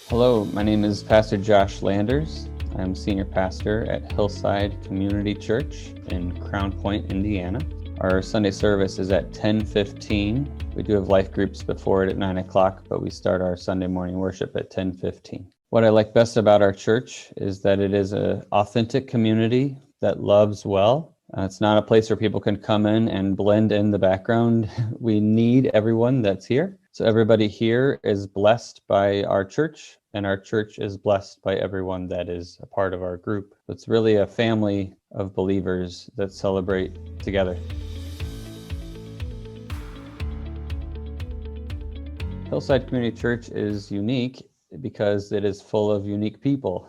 Hello, my name is Pastor Josh Landers. I'm senior pastor at Hillside Community Church in Crown Point, Indiana. Our Sunday service is at 10:15. We do have life groups before it at 9 o'clock, but we start our Sunday morning worship at 10:15. What I like best about our church is that it is an authentic community that loves well. It's not a place where people can come in and blend in the background. We need everyone that's here. So everybody here is blessed by our church, and our church is blessed by everyone that is a part of our group. It's really a family of believers that celebrate together. Hillside Community Church is unique because it is full of unique people.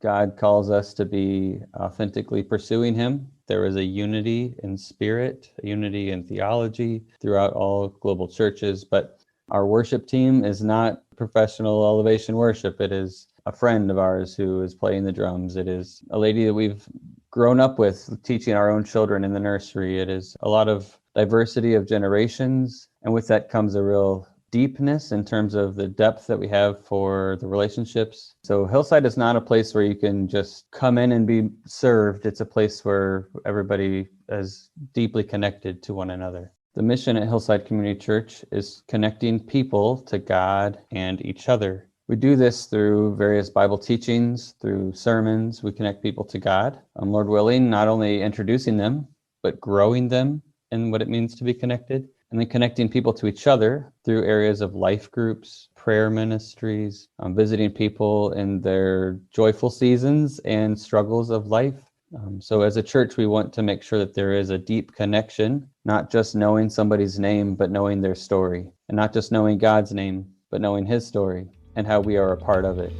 God calls us to be authentically pursuing Him. There is a unity in spirit, a unity in theology throughout all global churches, but our worship team is not professional elevation worship. It is a friend of ours who is playing the drums. It is a lady that we've grown up with, teaching our own children in the nursery. It is a lot of diversity of generations, and with that comes a real deepness in terms of the depth that we have for the relationships. So Hillside is not a place where you can just come in and be served. It's a place where everybody is deeply connected to one another. The mission at Hillside Community Church is connecting people to God and each other. We do this through various Bible teachings, through sermons. We connect people to God. Lord willing, not only introducing them, but growing them in what it means to be connected. And then connecting people to each other through areas of life groups, prayer ministries, visiting people in their joyful seasons and struggles of life. So as a church, we want to make sure that there is a deep connection, not just knowing somebody's name, but knowing their story. And not just knowing God's name, but knowing His story and how we are a part of it.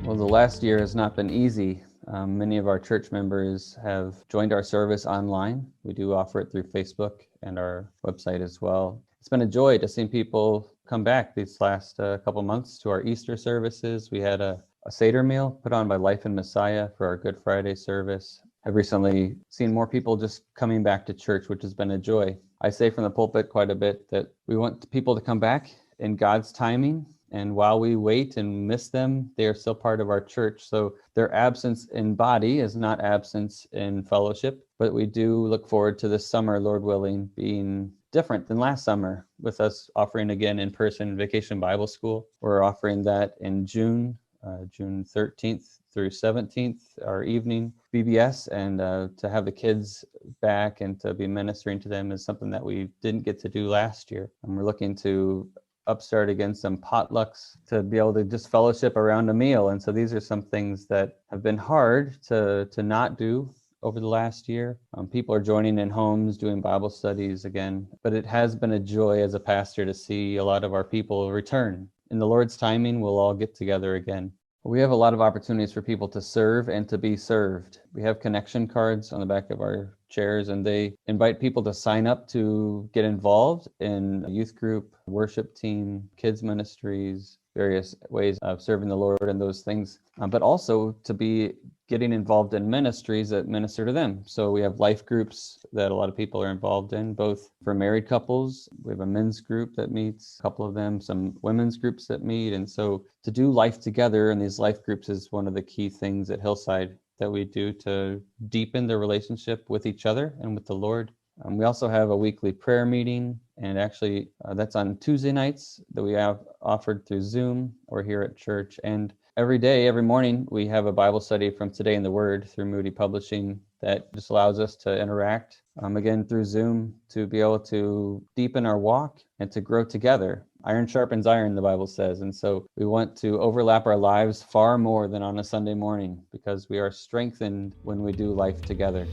Well, the last year has not been easy. Many of our church members have joined our service online. We do offer it through Facebook and our website as well. It's been a joy to see people come back these last couple months to our Easter services. We had a Seder meal put on by Life in Messiah for our Good Friday service. I've recently seen more people just coming back to church, which has been a joy. I say from the pulpit quite a bit that we want people to come back in God's timing. And while we wait and miss them, they are still part of our church. So their absence in body is not absence in fellowship, but we do look forward to this summer, Lord willing, being different than last summer, with us offering again in-person Vacation Bible School. We're offering that in June 13th through 17th, our evening VBS, and to have the kids back and to be ministering to them is something that we didn't get to do last year. And we're looking to upstart again some potlucks to be able to just fellowship around a meal. And so these are some things that have been hard to not do over the last year. People are joining in homes, doing Bible studies again, but it has been a joy as a pastor to see a lot of our people return. In the Lord's timing, we'll all get together again. We have a lot of opportunities for people to serve and to be served. We have connection cards on the back of our chairs, and they invite people to sign up to get involved in a youth group, worship team, kids ministries, various ways of serving the Lord and those things, but also to be getting involved in ministries that minister to them. So we have life groups that a lot of people are involved in, both for married couples. We have a men's group that meets, a couple of them, some women's groups that meet. And so to do life together in these life groups is one of the key things at Hillside that we do to deepen the relationship with each other and with the Lord. We also have a weekly prayer meeting, and actually that's on Tuesday nights that we have offered through Zoom or here at church. And every day, every morning, we have a Bible study from Today in the Word through Moody Publishing that just allows us to interact, again, through Zoom, to be able to deepen our walk and to grow together. Iron sharpens iron, the Bible says. And so we want to overlap our lives far more than on a Sunday morning, because we are strengthened when we do life together.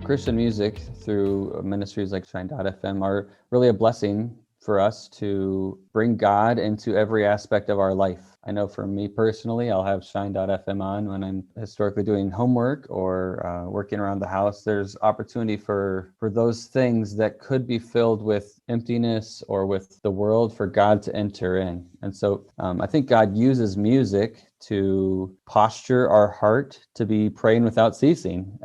Christian music through ministries like ShineFM are really a blessing for us to bring God into every aspect of our life. I know for me personally, I'll have Shine.fm on when I'm historically doing homework or working around the house. There's opportunity for those things that could be filled with emptiness or with the world for God to enter in. And so I think God uses music to posture our heart to be praying without ceasing.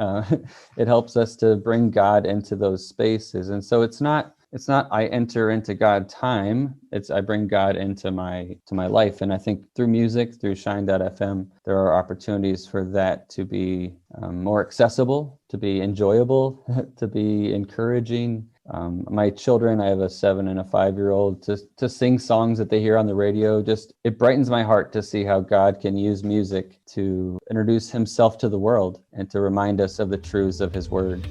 It helps us to bring God into those spaces. And so it's not I enter into God time, it's I bring God into my life. And I think through music, through Shine.fm, there are opportunities for that to be more accessible, to be enjoyable, to be encouraging. My children, I have a 7 and a 5-year-old, to sing songs that they hear on the radio. Just it brightens my heart to see how God can use music to introduce himself to the world and to remind us of the truths of his word.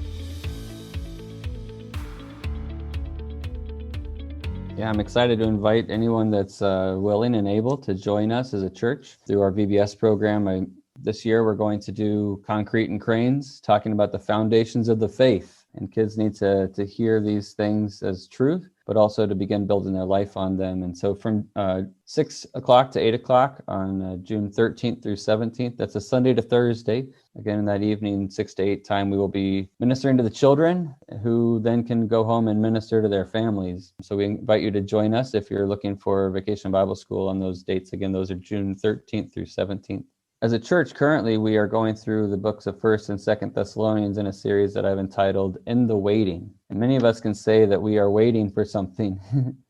Yeah, I'm excited to invite anyone that's willing and able to join us as a church through our VBS program. This year, we're going to do Concrete and Cranes, talking about the foundations of the faith. And kids need to hear these things as truth, but also to begin building their life on them. And so from 6 o'clock to 8 o'clock on June 13th through 17th, that's a Sunday to Thursday. Again, in that evening, 6 to 8 time, we will be ministering to the children who then can go home and minister to their families. So we invite you to join us if you're looking for Vacation Bible School on those dates. Again, those are June 13th through 17th. As a church, currently, we are going through the books of 1st and 2nd Thessalonians in a series that I've entitled In the Waiting. And many of us can say that we are waiting for something.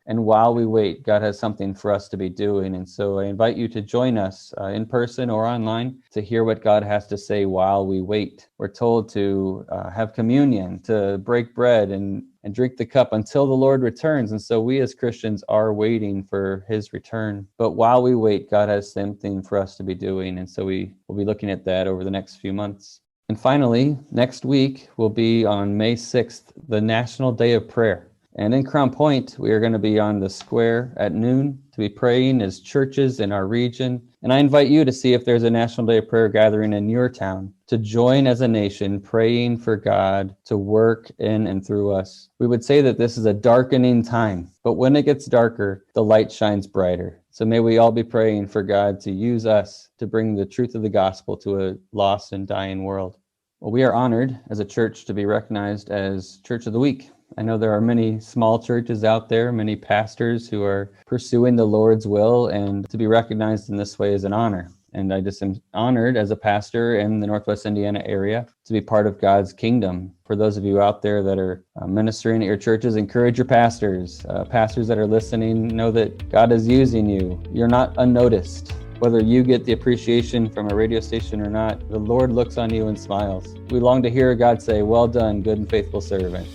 And while we wait, God has something for us to be doing. And so I invite you to join us in person or online to hear what God has to say while we wait. We're told to have communion, to break bread and drink the cup until the Lord returns. And so we as Christians are waiting for his return. But while we wait, God has something for us to be doing. And so we will be looking at that over the next few months. And finally, next week will be on May 6th, the National Day of Prayer. And in Crown Point, we are going to be on the square at noon to be praying as churches in our region. And I invite you to see if there's a National Day of Prayer gathering in your town, to join as a nation praying for God to work in and through us. We would say that this is a darkening time, but when it gets darker, the light shines brighter. So may we all be praying for God to use us to bring the truth of the gospel to a lost and dying world. Well, we are honored as a church to be recognized as Church of the Week. I know there are many small churches out there, many pastors who are pursuing the Lord's will, and to be recognized in this way is an honor. And I just am honored as a pastor in the Northwest Indiana area to be part of God's kingdom. For those of you out there that are ministering at your churches, encourage your pastors. Pastors that are listening, know that God is using you. You're not unnoticed. Whether you get the appreciation from a radio station or not, the Lord looks on you and smiles. We long to hear God say, "Well done, good and faithful servant."